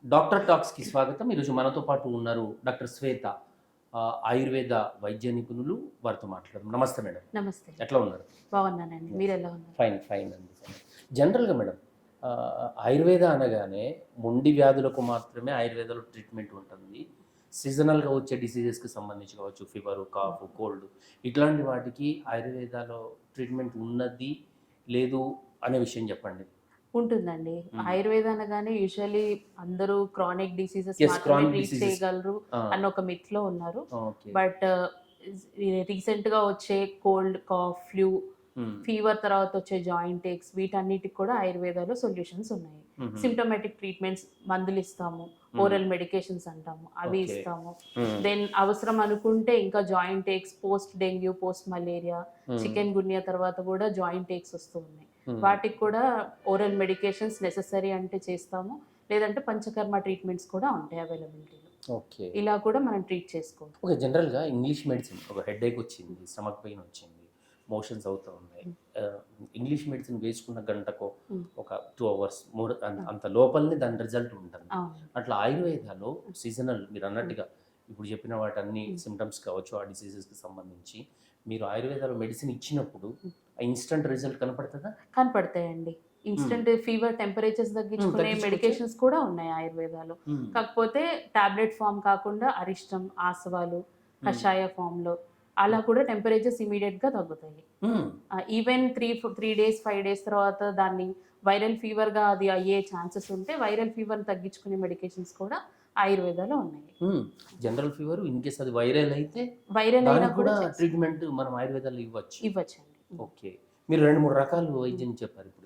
Doctor టాక్స్కి స్వాగతం. ఈరోజు మనతో పాటు ఉన్నారు డాక్టర్ శ్వేత, ఆయుర్వేద వైద్య నిపుణులు. వారితో మాట్లాడదాం. నమస్తే మేడం. నమస్తే. ఎట్లా ఉన్నారు? బాగున్నానండి. మీరెలా ఉన్నారు? ఫైన్ ఫైన్ అండి. జనరల్గా మేడం, ఆయుర్వేద అనగానే మొండి వ్యాధులకు మాత్రమే ఆయుర్వేదంలో ట్రీట్మెంట్ ఉంటుంది. సీజనల్గా వచ్చే డిసీజెస్కి సంబంధించి కావచ్చు, ఫీవరు, కాఫ్, కోల్డ్, ఇట్లాంటి వాటికి ఆయుర్వేదాలో ట్రీట్మెంట్ ఉన్నది లేదు అనే విషయం చెప్పండి. ఉంటుందండి. ఆయుర్వేద అనగానే యూజువల్లీ అందరూ క్రానిక్ డిసీజెస్ ఎస్, మాత్రమే క్రానిక్ ట్రీట్ డిసీజెస్. చేయగలరు అన్న ఒక మిత్‌లో ఉన్నారు. ఓకే. బట్ రీసెంట్‌గా వచ్చే కోల్డ్, కాఫ్, ఫ్లూ, ఫీవర్ తర్వాత వచ్చే జాయింట్ ఏక్స్ వీటన్నిటికి కూడా ఆయుర్వేదాలో సొల్యూషన్స్ ఉన్నాయి. సింప్టమాటిక్ ట్రీట్మెంట్స్ మందులిస్తాము. ఓరల్ మెడికేషన్స్ అంటాము. అవి ఓకే. ఇస్తాము. దెన్ అవసరం అనుకుంటే ఇంకా joint aches post dengue, post malaria, chikungunya తర్వాత కూడా జాయింట్ ఏక్స్ వస్తూ ఉన్నాయి. వాటికి కూడా ఓరల్ మెడికేషన్స్ నెసెసరీ అంటే చేస్తాము. లేదంటే పంచకర్మ ట్రీట్మెంట్స్ కూడా ఉంటాయి అవైలబిలిటీలో. ఓకే. ఇలా కూడా మనం ట్రీట్ చేసుకోవచ్చు. ఓకే. జనరల్‌గా ఇంగ్లీష్ మెడిసిన్, ఒక హెడేక్ వచ్చింది, స్టమక్ పెయిన్ వచ్చింది, మోషన్స్ అవుతూ ఉన్నాయి. ఇంగ్లీష్ మెడిసిన్ వేసుకున్న గంటకో ఒక 2 అవర్స్ మోర్ అంత లోపలనే దాని రిజల్ట్ ఉంటుంది. అవును. అట్లా ఆయుర్వేదాలో సీజనల్ మీరు అన్నట్టుగా ఇప్పుడు చెప్పిన వాటన్ని సిమ్టమ్స్ కావచ్చు, ఆ డిసీజెస్‌కి సంబంధించి మీరు ఆయుర్వేదాలో మెడిసిన్ ఇచ్చినప్పుడు ఆ ఇన్‌స్టంట్ రిజల్ట్ కనపడుతదా? కనపడతాయండి. ఇన్‌స్టంట్ ఫీవర్ టెంపరేచర్స్ తగ్గించుకునే తగ్గించుకోవచ్చా? మెడికేషన్స్ కూడా ఉన్నాయి ఆయుర్వేదాలో. కాకపోతే టాబ్లెట్ ఫార్మ్ కాకుండా అరిష్టం, ఆసవాలు, కషాయ ఫార్మ్‌లో అలా కూడా టెంపరేచర్స్ ఇమ్మీడియేట్‌గా తగ్గుతాయి. ఈవెన్ 3 డేస్, 5 డేస్ తర్వాత దాన్ని వైరల్ ఫీవర్‌గా అది అయ్యే ఛాన్సెస్ ఉంటే వైరల్ ఫీవర్‌ని తగ్గించుకునే మెడికేషన్స్ కూడా ఆయుర్వేదాలో ఉన్నాయి. జనరల్ ఫీవర్ ఇన్ కేస్ అది వైరల్ అయితే వైరల్ అయినా దానికి కూడా కూడా ట్రీట్మెంట్ మనం ఆయుర్వేదాలో ఇవ్వచ్చు. ఇవ్వచ్చండి. ఓకే. మీరు 2, 3 రకాలు వైద్యం చెప్పారు ఇప్పుడు.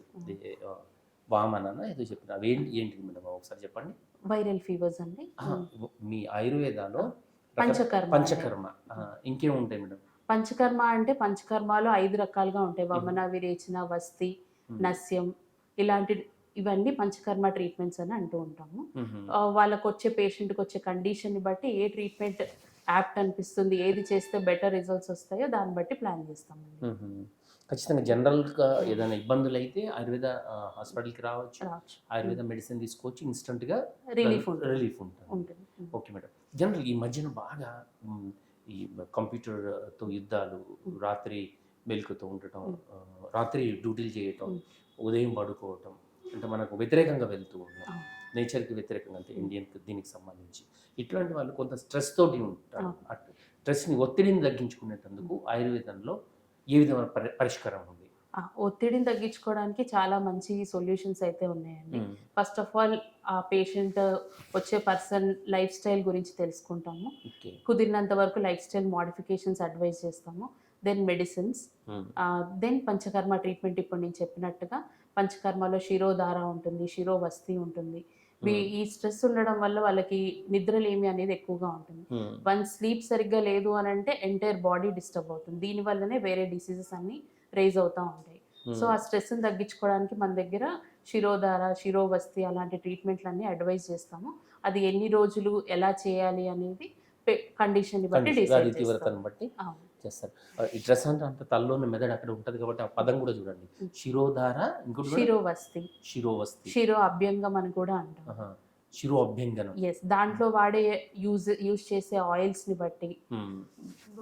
వామననా ఏదో చెప్పారు. అవేంటి ఏంటిది మేడం ఒకసారి చెప్పండి? వైరల్ ఫీవర్స్ అండి. మీ ఆయుర్వేదాలో పంచకర్మ. పంచకర్మ ఇంకేముంటాయి మేడం? పంచకర్మ అంటే పంచకర్మలో 5 రకాలుగా ఉంటాయి. వమన, విరేచన, వస్తి, నస్యం ఇలాంటి ఇవన్నీ పంచకర్మ ట్రీట్మెంట్స్ అని అంటూ ఉంటాము. వాళ్ళకొచ్చే పేషెంట్‌కొచ్చే కండిషన్‌ని బట్టి ఏ ట్రీట్మెంట్ యాప్ట్ అనిపిస్తుంది, ఏది చేస్తే బెటర్ రిజల్ట్స్ వస్తాయో దాన్ని బట్టి ప్లాన్ చేస్తామండి. ఖచ్చితంగా జనరల్‌గా ఏదైనా ఇబ్బందులైతే ఆయుర్వేద హాస్పిటల్‌కి రావచ్చు. ఆయుర్వేద మెడిసిన్ తీసుకోవచ్చు. ఇన్‌స్టంట్‌గా రిలీఫ్ ఉంటుంది. Okay madam. జనరల్ ఈ మధ్యన బాగా ఈ కంప్యూటర్‌తో యుద్ధాలు, రాత్రి మెలుకువతో ఉండటం, రాత్రి డ్యూటీలు చేయటం, ఉదయం పడుకోవటం, అంటే మనకు వ్యతిరేకంగా వెళ్తూ ఉన్నాం. నేచర్‌కి వ్యతిరేకంగా, అంటే ఇండియన్‌కి దీనికి సంబంధించి. ఇట్లాంటి వాళ్ళు కొంత స్ట్రెస్ తోటి ఉంటారు. స్ట్రెస్‌ని, ఒత్తిడిని తగ్గించుకునేటందుకు ఆయుర్వేదంలో ఏ విధమైన పరిష్కారం ఉంది? ఒత్తిడిని తగ్గించుకోవడానికి చాలా మంచి సొల్యూషన్స్ అయితే ఉన్నాయండి. ఫస్ట్ ఆఫ్ ఆల్ ఆ పేషెంట్ వచ్చే పర్సన్ లైఫ్ స్టైల్ గురించి తెలుసుకుంటాము. కుదిరినంత వరకు లైఫ్ స్టైల్ మోడిఫికేషన్స్ అడ్వైజ్ చేస్తాము. Then medicines, then Panchakarma treatment. ఇప్పుడు నేను చెప్పినట్టుగా పంచకర్మలో శిరోధార ఉంటుంది, శిరోవస్తి ఉంటుంది. ఈ స్ట్రెస్ ఉండడం వల్ల వాళ్ళకి నిద్రలేమి అనేది ఎక్కువగా ఉంటుంది. వన్ స్లీప్ సరిగ్గా లేదు అని అంటే ఎంటైర్ బాడీ డిస్టర్బ్ అవుతుంది. దీనివల్లనే వేరే డిసీజెస్ అన్ని రైజ్ అవుతూ ఉంటాయి. సో ఆ స్ట్రెస్ని తగ్గించుకోవడానికి మన దగ్గర శిరోధార, శిరోవస్తి అలాంటి ట్రీట్మెంట్లన్నీ అడ్వైజ్ చేస్తాము. అది ఎన్ని రోజులు ఎలా చేయాలి అనేది కండిషన్ని బట్టి డిసైడ్ తీవ్రతను బట్టి చేస్తారు. ఈ స్ట్రెస్ అంటే అంత తలలోని మెదడు అక్కడ ఉంటుంది కాబట్టి ఆ పదం కూడా చూడండి. శిరోధార, ఇంకోటి శిరోవస్తి, శిరోవస్తి, శిరో అభ్యంగం అని కూడా అంటాం. శిరో అభ్యంగనం. ఎస్, దాంట్లో వాడే యూజ్ చేసే ఆయిల్స్ని బట్టి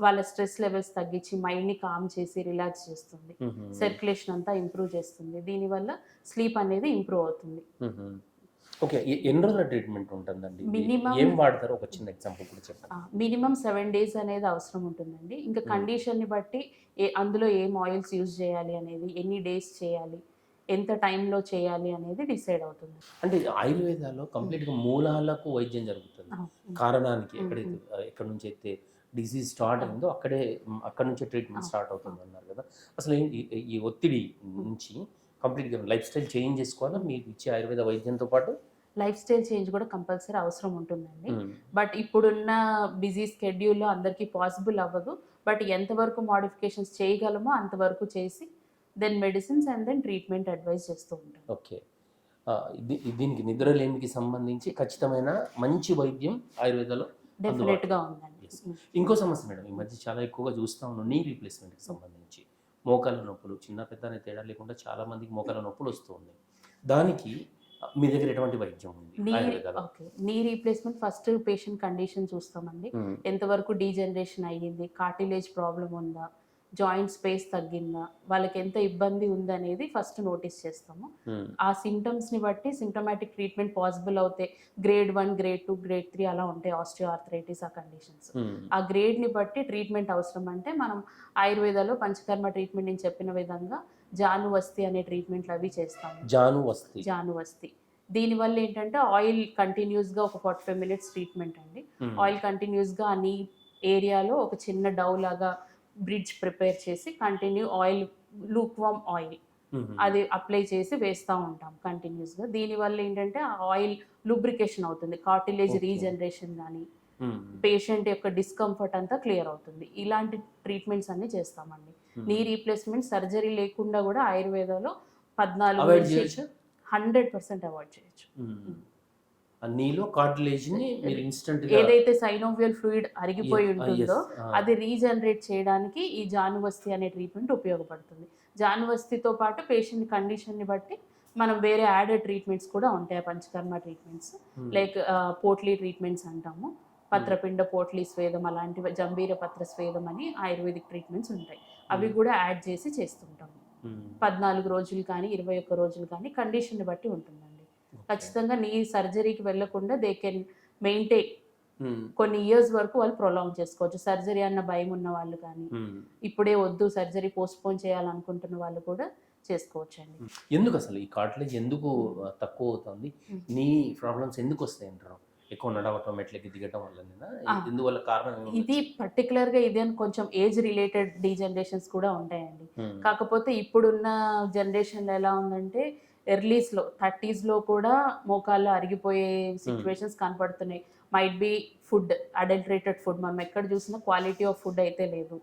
వాళ్ళ స్ట్రెస్ లెవెల్స్ తగ్గించి మైండ్ని కామ్ చేసి రిలాక్స్ చేస్తుంది. సర్క్యులేషన్ అంతా ఇంప్రూవ్ చేస్తుంది. దీనివల్ల స్లీప్ అనేది ఇంప్రూవ్ అవుతుంది. ఓకే. ఎన్ని రోజుల ట్రీట్మెంట్ ఉంటుందండి? మినిమం ఏం వాడతారో ఒక చిన్న ఎగ్జాంపుల్ కూడా చెప్పండి. మినిమం 7 డేస్ అనేది అవసరం ఉంటుందండి. ఇంకా కండిషన్ని బట్టి అందులో ఏం ఆయిల్స్ యూజ్ చేయాలి అనేది, ఎన్ని డేస్ చేయాలి, ఎంత టైంలో చేయాలి అనేది డిసైడ్ అవుతుంది. అంటే ఆయుర్వేదాలో కంప్లీట్‌గా మూలాలకు వైద్యం జరుగుతుంది. కారణానికి ఎక్కడి నుంచి అయితే డిసీజ్ స్టార్ట్ అయిందో అక్కడి నుంచే ట్రీట్మెంట్ స్టార్ట్ అవుతుంది అన్నారు కదా. అసలు ఈ ఒత్తిడి నుంచి కంప్లీట్‌గా లైఫ్ స్టైల్ చేంజ్ చేసుకోవాలా మీకు ఇచ్చే ఆయుర్వేద వైద్యంతో పాటు? లైఫ్ స్టైల్ చేంజ్ కూడా కంపల్సరీ అవసరం ఉంటుందండి. బట్ ఇప్పుడున్న బిజీ స్కెడ్యూల్‌లో అందరికీ పాసిబుల్ అవ్వదు. బట్ ఎంతవరకు మోడిఫికేషన్స్ చేయగలమో అంతవరకు చేసి then medicines and then treatment advise చేస్తూ ఉంటాం. ఓకే. దీనికి నిద్రలేమికి సంబంధించి ఖచ్చితమైన మంచి వైద్యం ఆయుర్వేదాలో డెఫినెట్‌గా ఉందండి. ఇంకో సమస్య మేడం, ఈ మధ్య చాలా ఎక్కువగా చూస్తూ ఉన్నాం, నీ రీప్లేస్మెంట్కి సంబంధించి. మోకాళ్ళ నొప్పులు, చిన్న పెద్ద అనే తేడా లేకుండా చాలా మందికి మోకాళ్ళ నొప్పులు వస్తూ ఉన్నాయి. దానికి మీ దగ్గర ఎటువంటి వైద్యం ఉంది నీ ఆయుర్వేదాలో? Okay. Knee replacement first patient condition చూస్తామండి. మ్మ్. ఎంతవరకు డీజనరేషన్ అయ్యింది, కార్టిలేజ్ ప్రాబ్లం ఉందా, జాయింట్ స్పేస్ తగ్గిందా, వాళ్ళకి ఎంత ఇబ్బంది ఉందనేది ఫస్ట్ నోటీస్ చేస్తాము. మ్మ్. ఆ సిమ్టమ్స్ని బట్టి సిమ్టమాటిక్ ట్రీట్మెంట్ పాసిబుల్ అవుతాయి. గ్రేడ్ 1, గ్రేడ్ 2, గ్రేడ్ 3 అలా ఉంటాయి ఆస్టియో ఆర్థరైటిస్ ఆ కండిషన్స్. మ్మ్. ఆ గ్రేడ్ని బట్టి ట్రీట్మెంట్ అవసరం అంటే మనం ఆయుర్వేదాలో పంచకర్మ ట్రీట్మెంట్ నేను చెప్పిన విధంగా జానువస్తి అనే ట్రీట్మెంట్లు అవి చేస్తాము. జానువస్తి దీనివల్ల ఏంటంటే ఆయిల్ కంటిన్యూస్గా ఒక 45 మినిట్స్ ట్రీట్మెంట్ అండి. మ్మ్. ఆయిల్ కంటిన్యూస్గా ఆ నీ ఏరియాలో ఒక చిన్న డవ్ లాగా బ్రిడ్జ్ ప్రిపేర్ చేసి కంటిన్యూ ఆయిల్ లూక్వామ్ ఆయిల్ మ్మ్. అది అప్లై చేసి వేస్తూ ఉంటాం కంటిన్యూస్గా. దీనివల్ల ఏంటంటే ఆ ఆయిల్ లూబ్రికేషన్ అవుతుంది, కార్టిలేజ్ Okay. రీజనరేషన్ కానీ మ్మ్. పేషెంట్ యొక్క డిస్కంఫర్ట్ అంతా క్లియర్ అవుతుంది. ఇలాంటి ట్రీట్మెంట్స్ అన్ని చేస్తామండి. నీ రీప్లేస్మెంట్ సర్జరీ లేకుండా కూడా ఆయుర్వేదాలో 14 అవాయిడ్ నుంచి చేయొచ్చా? 100% అవాయిడ్ చేయొచ్చు. ఆ నీలో కార్టిలేజ్ ని మీరు ఇన్స్టెంట్ ఏదైతే సైనోవియల్ ఫ్లూయిడ్ అరిగిపోయి ఉంటుందో అది రీజనరేట్ చేయడానికి ఈ జానువస్తి అనే ట్రీట్మెంట్ ఉపయోగపడుతుంది. జానువస్తితో పాటు పేషెంట్ కండిషన్ని బట్టి మనం వేరే యాడెడ్ ట్రీట్మెంట్స్ కూడా ఉంటాయి. Panchakarma treatments like potli treatments అంటాము, పత్రపిండ పోట్లీ స్వేదం అలాంటివి, జంబీర పత్ర స్వేదం అని ఆయుర్వేదిక్ ట్రీట్మెంట్స్ ఉంటాయి. అవి కూడా యాడ్ చేసి చేస్తుంటాము. 14 రోజులు కానీ 21 రోజులు కానీ కండిషన్ని బట్టి ఉంటుందండి. ఖచ్చితంగా నీ సర్జరీకి వెళ్ళకుండా దే కెన్ మెయింటైన్ కొన్ని ఇయర్స్ వరకు వాళ్ళు ప్రొలాంగ్ చేసుకోవచ్చు. సర్జరీ అన్న భయం ఉన్న వాళ్ళు కానీ ఇప్పుడే వద్దు సర్జరీ పోస్ట్పోన్ చేయాలనుకుంటున్న వాళ్ళు కూడా చేసుకోవచ్చు అండి. ఎందుకు అసలు ఈ కార్టిలేజ్ ఎందుకు తక్కువ అవుతుంది? నీ ప్రాబ్లమ్స్ ఎందుకు వస్తాయి అంటారు? ఎక్కువ నడవటం, మెట్లకి దిగటం వల్ల ఎందువల్ల కారణం? ఇది పర్టికులర్గా ఇది అని కొంచెం ఏజ్ రిలేటెడ్ డీజనరేషన్స్ కూడా ఉంటాయండి. కాకపోతే ఇప్పుడున్న జనరేషన్లో ఎలా ఉందంటే ఎర్లీస్లో 30s కూడా మోకాళ్ళు అరిగిపోయే సిచ్యువేషన్స్ కనపడుతున్నాయి. Might be food, adulterated food, మనం ఎక్కడ చూసినా క్వాలిటీ ఆఫ్ ఫుడ్ అయితే లేదు.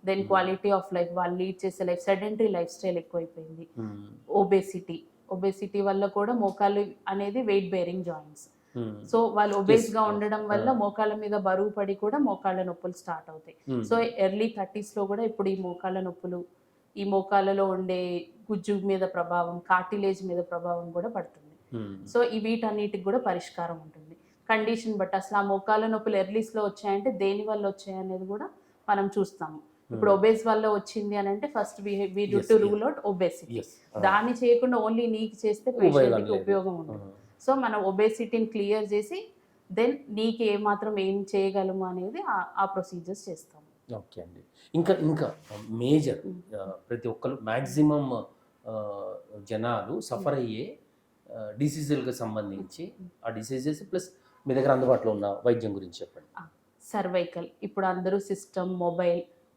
దెన్ క్వాలిటీ ఆఫ్ లైఫ్, వాళ్ళు లీడ్ చేసే లైఫ్ సెడెంటరీ లైఫ్ స్టైల్ ఎక్కువైపోయింది. ఒబేసిటీ వల్ల కూడా మోకాళ్ళు అనేది వెయిట్ బేరింగ్ జాయింట్స్. సో వాళ్ళు ఒబేస్గా ఉండడం వల్ల మోకాళ్ళ మీద బరువు పడి కూడా మోకాళ్ళ నొప్పులు స్టార్ట్ అవుతాయి. సో ఎర్లీ 30s కూడా ఇప్పుడు ఈ మోకాళ్ళ నొప్పులు, ఈ మోకాళ్ళలో ఉండే గుజ్జు మీద ప్రభావం, కార్టిలేజ్ మీద ప్రభావం కూడా పడుతుంది. సో ఈ వీటన్నిటికి కూడా పరిష్కారం ఉంటుంది కండిషన్ బట్. అసలు ఆ మోకాళ్ళ నొప్పులు ఎర్లీస్లో వచ్చాయంటే దేని వల్ల వచ్చాయనేది కూడా మనం చూస్తాము. ఇప్పుడు ఒబేస్ వల్ల వచ్చింది అని అంటే first we do to rule out obesity. దాన్ని చేయకుండా ఓన్లీ నీకు చేస్తే పేషెంట్కి ఉపయోగం ఉంటుంది. సో మనం ఒబేసిటీని క్లియర్ చేసి దెన్ నీకు ఏమాత్రం ఏం చేయగలము అనేది ఆ ప్రొసీజర్స్ చేస్తాము. ఓకే అండి. ఇంకా మేజర్ ప్రతి ఒక్కరు మ్యాక్సిమం జనాలు సఫర్ అయ్యే డిసీజులకు సంబంధించి ఆ డిసీజెస్ ప్లస్ మీ దగ్గర అందుబాటులో ఉన్న వైద్యం గురించి చెప్పండి. సర్వైకల్, ఇప్పుడు అందరూ సిస్టమ్,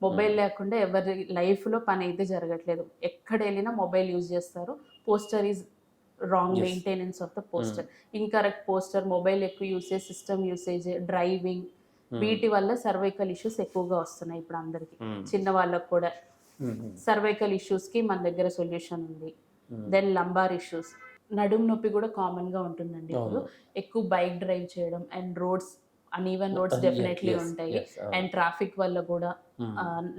మొబైల్ లేకుండా ఎవరి లైఫ్లో పని అయితే జరగట్లేదు. ఎక్కడ వెళ్ళినా మొబైల్ యూజ్ చేస్తారు. Poster is wrong maintenance of the poster, incorrect poster, mobile ఎక్కువ యూసేజ్, సిస్టమ్ యూసేజ్, డ్రైవింగ్, వీటి వల్ల సర్వైకల్ ఇష్యూస్ ఎక్కువగా వస్తున్నాయి ఇప్పుడు అందరికి. చిన్న వాళ్ళకు కూడా సర్వైకల్ ఇష్యూస్కి మన దగ్గర సొల్యూషన్ ఉంది. దెన్ లంబార్ ఇష్యూస్, నడుము నొప్పి కూడా కామన్గా ఉంటుందండి ఇప్పుడు. ఎక్కువ బైక్ డ్రైవ్ చేయడం and roads, uneven roads definitely ఉంటాయి. అండ్ ట్రాఫిక్ వల్ల కూడా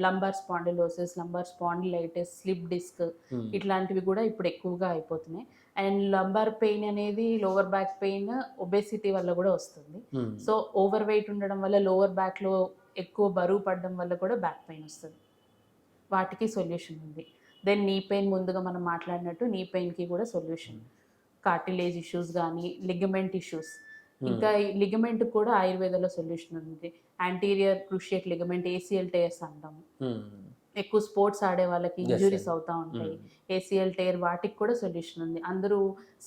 lumbar spondylosis, lumbar spondylitis, slip disc ఇట్లాంటివి కూడా ఇప్పుడు ఎక్కువగా అయిపోతున్నాయి. అండ్ లంబార్ పెయిన్ అనేది లోవర్ బ్యాక్ పెయిన్ ఒబేసిటీ వల్ల కూడా వస్తుంది. సో ఓవర్ వెయిట్ ఉండడం వల్ల లోవర్ బ్యాక్లో ఎక్కువ బరువు పడడం వల్ల కూడా బ్యాక్ పెయిన్ వస్తుంది. వాటికి సొల్యూషన్ ఉంది. దెన్ నీ పెయిన్, ముందుగా మనం మాట్లాడినట్టు నీ పెయిన్కి కూడా సొల్యూషన్. కార్టిలేజ్ ఇష్యూస్ కానీ, లిగమెంట్ ఇష్యూస్, ఇంకా లిగమెంట్ కూడా ఆయుర్వేదంలో సొల్యూషన్ ఉంది. Anterior cruciate ligament, ACL tears అంటాము. ఎక్కువ స్పోర్ట్స్ ఆడే వాళ్ళకి ఇంజురీస్ అవుతూ ఉంటాయి, ACL టేర్, వాటికి కూడా సొల్యూషన్ ఉంది. అందరూ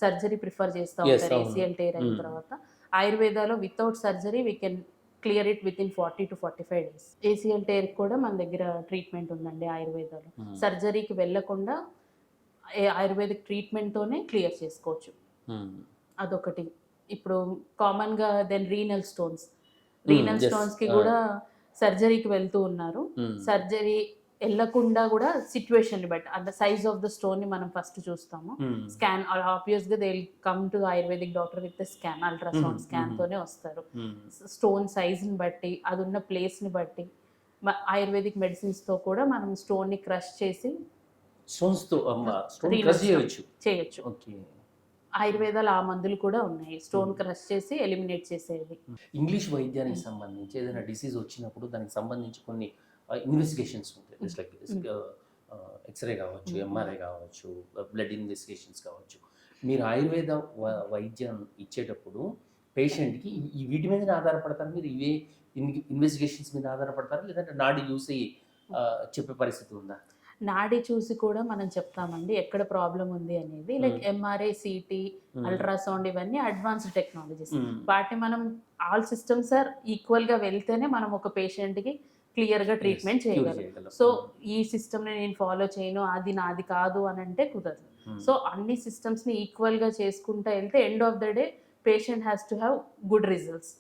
సర్జరీ ప్రిఫర్ చేస్తూ ఉంటారు ACL టేర్ అయిన తర్వాత. ఆయుర్వేదాలో without surgery we can clear it within 40 to 45 days. ACL tear కూడా మన దగ్గర ట్రీట్మెంట్ ఉందండి ఆయుర్వేదాలో. సర్జరీకి వెళ్ళకుండా ఆయుర్వేదిక్ ట్రీట్మెంట్తోనే క్లియర్ చేసుకోవచ్చు. అదొకటి. ఇప్పుడు కామన్గా దెన్ రీనల్ స్టోన్స్కి కూడా సర్జరీకి వెళ్తూ ఉన్నారు. సర్జరీ వెళ్ళకుండా కూడా సిచ్యువేషన్ బట్టి అంత సైజ్ ఆఫ్ ద స్టోన్ ని మనం ఫస్ట్ చూస్తాము. స్కాన్ ఆబ్వియస్గా they will come to ayurvedic doctor with scan, ultrasound scan తోనే వస్తారు. స్టోన్ సైజ్ని బట్టి, అది ఉన్న ప్లేస్ని బట్టి ఆయుర్వేదిక్ మెడిసిన్స్తో కూడా మనం స్టోన్ని క్రష్ చేసి చేయొచ్చు. ఆయుర్వేదాలు ఆ మందులు కూడా ఉన్నాయి, స్టోన్ క్రష్ చేసి ఎలిమినేట్ చేసేది. ఇంగ్లీష్ వైద్యానికి సంబంధించి ఏదైనా డిసీజ్ వచ్చినప్పుడు దానికి సంబంధించి కొన్ని ఇన్వెస్టిగేషన్స్ ఉంటాయి, జస్ట్ లైక్ ఎక్స్రే కావచ్చు, ఎంఆర్ఐ కావచ్చు, బ్లడ్ ఇన్వెస్టిగేషన్స్ కావచ్చు. మీరు ఆయుర్వేద వైద్యం ఇచ్చేటప్పుడు పేషెంట్కి ఈ వీటి మీద ఆధారపడతారు, మీరు ఇవే ఇన్వెస్టిగేషన్స్ మీద ఆధారపడతారు, లేదంటే నాడి చూసి చెప్పే పరిస్థితి ఉందా? నాడి చూసి కూడా మనం చెప్తామండి ఎక్కడ ప్రాబ్లం ఉంది అనేది. లైక్ ఎంఆర్ఐ, సిటీ, అల్ట్రాసౌండ్ ఇవన్నీ అడ్వాన్స్డ్ టెక్నాలజీస్. వాటిని మనం ఆల్ సిస్టమ్స్ ఆర్ ఈక్వల్గా వెళ్తేనే మనం ఒక పేషెంట్కి క్లియర్గా ట్రీట్మెంట్ చేయగలం. సో ఈ సిస్టమ్ని నేను ఫాలో చేయను, అది నాది కాదు అని అంటే కుదరదు. సో అన్ని సిస్టమ్స్ని ఈక్వల్గా చేసుకుంటూ వెళ్తే end of the day patient has to have good results.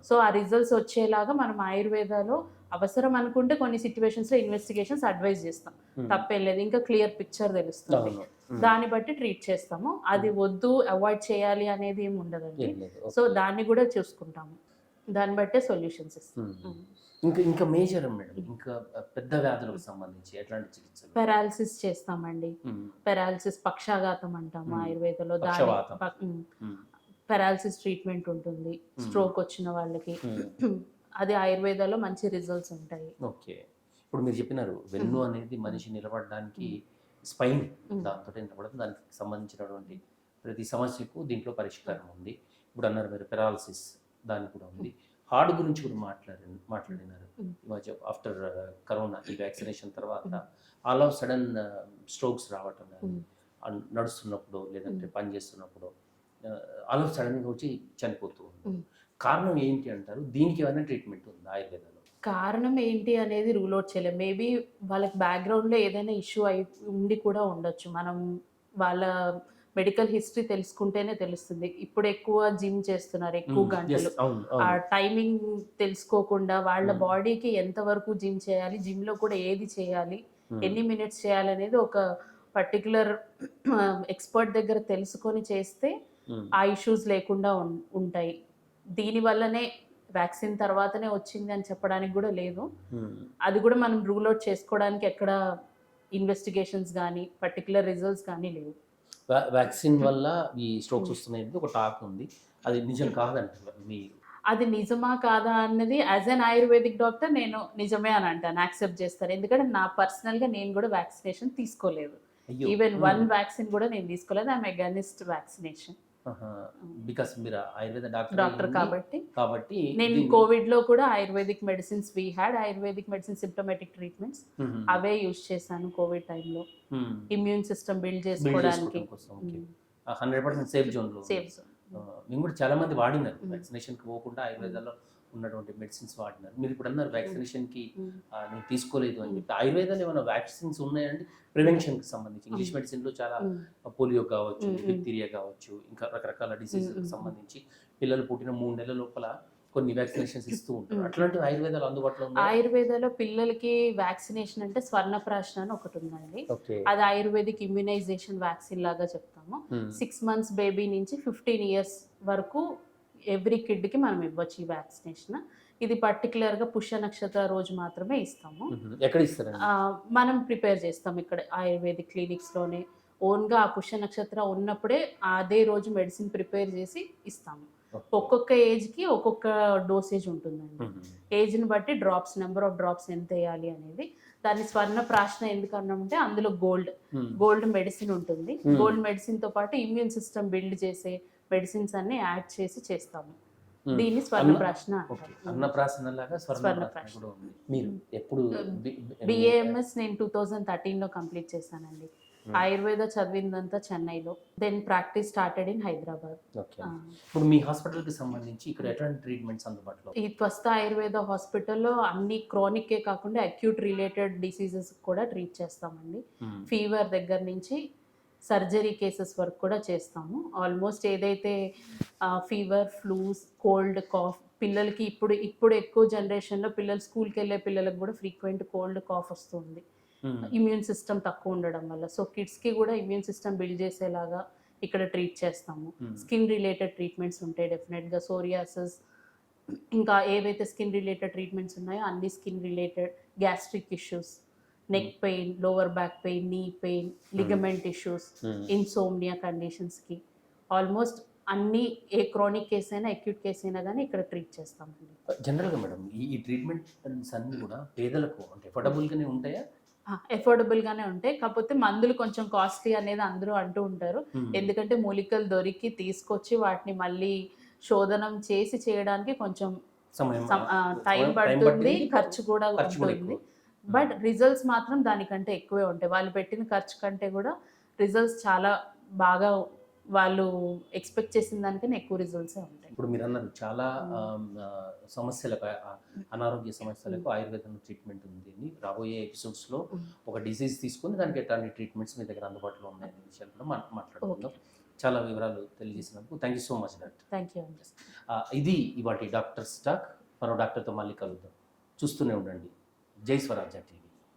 So ఆ రిజల్ట్స్ వచ్చేలాగా మనం ఆయుర్వేదాలో అవసరం అనుకుంటే కొన్ని సిచ్యువేషన్స్లో ఇన్వెస్టిగేషన్స్ అడ్వైజ్ చేస్తాం, తప్పేం లేదు, ఇంకా క్లియర్ పిక్చర్ తెలుస్తుంది, దాన్ని బట్టి ట్రీట్ చేస్తాము. అది వద్దు అవాయిడ్ చేయాలి అనేది ఏమి ఉండదండి. సో దాన్ని కూడా చూసుకుంటాము, దాన్ని బట్టే సొల్యూషన్స్ ఇస్తాం. ఇంకా మేజర్ మేడం, ఇంకా పెద్ద వ్యాధులకు సంబంధించి ఎట్లాంటి చికిత్సలు? పెరాలసిస్ చేస్తామండి. పెరాలసిస్ పక్షాఘాతం అంటాము ఆయుర్వేదంలో. పెరాలసిస్ ట్రీట్మెంట్ ఉంటుంది స్ట్రోక్ వచ్చిన వాళ్ళకి. అది ఆయుర్వేదాలో మంచి రిజల్ట్స్ ఉంటాయి. ఓకే, ఇప్పుడు మీరు చెప్పినారు వెన్ను అనేది మనిషి నిలబడడానికి స్పైన్, దాంతో నిలబడదు, దానికి సంబంధించినటువంటి ప్రతి సమస్యకు దీంట్లో పరిష్కారం ఉంది. ఇప్పుడు అన్నారు మీరు పెరాలసిస్, దానికి కూడా ఉంది. హార్ట్ గురించి కూడా మాట్లాడినారు. ఆఫ్టర్ కరోనా ఈ వ్యాక్సినేషన్ తర్వాత ఆల్ ఆఫ్ సడన్ స్ట్రోక్స్ రావటం, నడుస్తున్నప్పుడు లేదంటే పని చేస్తున్నప్పుడు ఆల్ ఆఫ్ సడన్గా వచ్చి చనిపోతూ ఉంది. కారణం ఏంటి అంటారు? దీనికి ఏమైనా ట్రీట్మెంట్ ఉందా ఆయుర్వేదంలో? కారణం ఏంటి అనేది రూల్ అవుట్ చేయలేం. మేబీ వాళ్ళకి బ్యాక్గ్రౌండ్లో ఏదైనా ఇష్యూ ఉండి కూడా ఉండొచ్చు. మనం వాళ్ళ మెడికల్ హిస్టరీ తెలుసుకుంటేనే తెలుస్తుంది. ఇప్పుడు ఎక్కువ జిమ్ చేస్తున్నారు ఎక్కువ గంటలు, ఆ టైమింగ్ తెలుసుకోకుండా వాళ్ళ బాడీకి ఎంతవరకు జిమ్ చేయాలి, జిమ్లో కూడా ఏది చేయాలి, ఎన్ని మినిట్స్ చేయాలి అనేది ఒక పర్టికులర్ ఎక్స్పర్ట్ దగ్గర తెలుసుకొని చేస్తే ఆ ఇష్యూస్ లేకుండా ఉంటాయి. దీనివల్లనే వ్యాక్సిన్ తర్వాతనే వచ్చింది అని చెప్పడానికి కూడా లేదు. అది కూడా మనం రూల్ అవుట్ చేసుకోవడానికి ఎక్కడ ఇన్వెస్టిగేషన్స్ కానీ పర్టికులర్ రిజల్ట్స్ కానీ లేవు. వ్యాక్సిన్ వల్ల ఈ స్ట్రోక్స్ వస్తున్నాయి ఒక టాక్ ఉంది, అది నిజం కాదంటారు మీరు? అది నిజమా కాదా అన్నది యాజ్ అన్ ఆయుర్వేదిక్ డాక్టర్ నేను నిజమే అని అంటాను, యాక్సెప్ట్ చేస్తాను. ఎందుకంటే నా పర్సనల్గా నేను కూడా వ్యాక్సినేషన్ తీసుకోలేదు. ఈవెన్ వన్ వ్యాక్సిన్ కూడా నేను తీసుకోలేదు. I'm against vaccination. బికాస్ మీరు ఆయుర్వేద డాక్టర్ కాబట్టి నేను కోవిడ్ లో కూడా ayurvedic medicines ayurvedic medicine symptomatic treatments అవే యూజ్ చేశాను కోవిడ్ టైంలో, ఇమ్యూన్ సిస్టమ్ బిల్డ్ చేసుకోవడానికి. 100% సేఫ్ జోన్. మేము కూడా చాలా మంది వాడినారు వ్యాక్సినేషన్కి పోకుండా ఆయుర్వేదాలో ఉన్నటువంటి మెడిసిన్స్ వాడినారు. మీరు ఇప్పుడు అన్నారు వ్యాక్సినేషన్కి నేను తీసుకోలేదు అని చెప్పి. ఆయుర్వేదాలు ఏమైనా వ్యాక్సిన్స్ ఉన్నాయండి ప్రివెన్షన్కి సంబంధించి? ఇంగ్లీష్ మెడిసిన్లో చాలా పోలియో కావచ్చు, డిప్తీరియా కావచ్చు, ఇంకా రకరకాల డిసీజెస్కి సంబంధించి పిల్లలు పుట్టిన 3 నెలల లోపల కొన్ని వ్యాక్సినేషన్స్ ఇస్తూ ఉంటారు. అట్లాంటి ఆయుర్వేదాలు అందుబాటులో ఉన్నాయి? ఆయుర్వేదాలో పిల్లలకి వ్యాక్సినేషన్ అంటే స్వర్ణప్రాశన అని ఒకటి ఉందండి. అది ఆయుర్వేదిక్ ఇమ్యునైజేషన్ వ్యాక్సిన్ లాగా చెప్తాము. 6 months బేబీ నుంచి 15 years వరకు ఎవ్రీ కిడ్కి మనం ఇవ్వచ్చు ఈ వ్యాక్సినేషన్. ఇది పర్టికులర్గా పుష్య నక్షత్ర రోజు మాత్రమే ఇస్తాము. ఎక్కడ ఇస్తారు? మనం ప్రిపేర్ చేస్తాం ఇక్కడ ఆయుర్వేదిక్ క్లినిక్స్లోనే ఓన్గా. ఆ పుష్య నక్షత్ర ఉన్నప్పుడే అదే రోజు మెడిసిన్ ప్రిపేర్ చేసి ఇస్తాము. ఒక్కొక్క ఏజ్కి ఒక్కొక్క డోసేజ్ ఉంటుందండి. ఏజ్ని బట్టి నెంబర్ ఆఫ్ డ్రాప్స్ ఎంత వేయాలి అనేది. దాన్ని స్వర్ణ ప్రాశన ఎందుకు అన్నామంటే అందులో గోల్డ్ మెడిసిన్ ఉంటుంది. గోల్డ్ మెడిసిన్తో పాటు ఇమ్యూన్ సిస్టమ్ బిల్డ్ చేసే మెడిసిన్స్ అన్ని యాడ్ చేసి చేస్తాము. దీన్ని స్వర్ణప్రాశన అంటారు. అన్నప్రాశన లాగా స్వర్ణప్రాశన. మీరు ఎప్పుడు? బిఏఎంఎస్ నేను 2013లో కంప్లీట్ చేశానండి. ఆయుర్వేద చదివిందంతా చెన్నైలో, then practice started in Hyderabad. ఇప్పుడు మీ హాస్పిటల్కి సంబంధించి ఇక్కడ ఎట్లాంటి ట్రీట్మెంట్స్ అందుబాటులో? ఈ త్వస్త ఆయుర్వేద హాస్పిటల్లో అన్ని క్రానిక్కే కాకుండా అక్యూట్ రిలేటెడ్ డిసీజెస్ కూడా ట్రీట్ చేస్తామండి. ఫీవర్ దగ్గర నుంచి సర్జరీ కేసెస్ వరకు కూడా చేస్తాము. ఆల్మోస్ట్ ఏదైతే ఫీవర్, ఫ్లూస్, కోల్డ్, కాఫ్ పిల్లలకి ఇప్పుడు ఎక్కువ జనరేషన్లో పిల్లలు స్కూల్కి వెళ్ళే పిల్లలకు కూడా ఫ్రీక్వెంట్ కోల్డ్, కాఫ్ వస్తుంది ఇమ్యూన్ సిస్టమ్ తక్కువ ఉండడం వల్ల. సో కిడ్స్కి కూడా ఇమ్యూన్ సిస్టమ్ బిల్డ్ చేసేలాగా ఇక్కడ ట్రీట్ చేస్తాము. స్కిన్ రిలేటెడ్ ట్రీట్మెంట్స్ ఉంటాయి డెఫినెట్గా. సోరియాసిస్, ఇంకా ఏవైతే స్కిన్ రిలేటెడ్ ట్రీట్మెంట్స్ ఉన్నాయో అన్ని skin related. Gastric issues, neck pain, lower back pain, knee pain, ligament issues, insomnia కండిషన్స్కి, ఆల్మోస్ట్ అన్ని ఏ క్రానిక్ కేస్ అయినా అక్యూట్ కేస్ అయినా కానీ ఇక్కడ ట్రీట్ చేస్తామండి. జనరల్గా మేడం ఈ ట్రీట్మెంట్స్ అన్నీ కూడా పేదలకు అంటే అఫోర్డబుల్గానే ఉంటాయా? ఎఫోర్డబుల్గానే ఉంటాయి, కాకపోతే మందులు కొంచెం కాస్ట్లీ అనేది అందరూ అంటూ ఉంటారు. ఎందుకంటే మూలికలు దొరికి తీసుకొచ్చి వాటిని మళ్ళీ శోధనం చేసి చేయడానికి కొంచెం టైం పడుతుంది, ఖర్చు కూడా ఉంటుంది. బట్ రిజల్ట్స్ మాత్రం దానికంటే ఎక్కువే ఉంటాయి. వాళ్ళు పెట్టిన ఖర్చు కంటే కూడా రిజల్ట్స్ చాలా బాగా వాళ్ళు ఎక్స్పెక్ట్ చేసిన దానికన్నా ఎక్కువ రిజల్ట్సే ఉంటాయి. ఇప్పుడు మీరు అన్నారు చాలా సమస్యలకు అనారోగ్య సమస్యలకు ఆయుర్వేదం ట్రీట్మెంట్ ఉంది అని. రాబోయే ఎపిసోడ్స్లో ఒక డిసీజ్ తీసుకొని దానికి ఎట్లాంటి ట్రీట్మెంట్స్ మీ దగ్గర అందుబాటులో ఉన్నాయనే విషయాలు కూడా మాట్లాడుకుందాం. చాలా వివరాలు తెలియజేసినందుకు thank you so much doctor. Thank you అండి. ఇది ఇవాటి డాక్టర్ స్టాక్. మరో డాక్టర్తో మళ్ళీ కలుద్దాం. చూస్తూనే ఉండండి జై స్వరాజ్య టీవీ.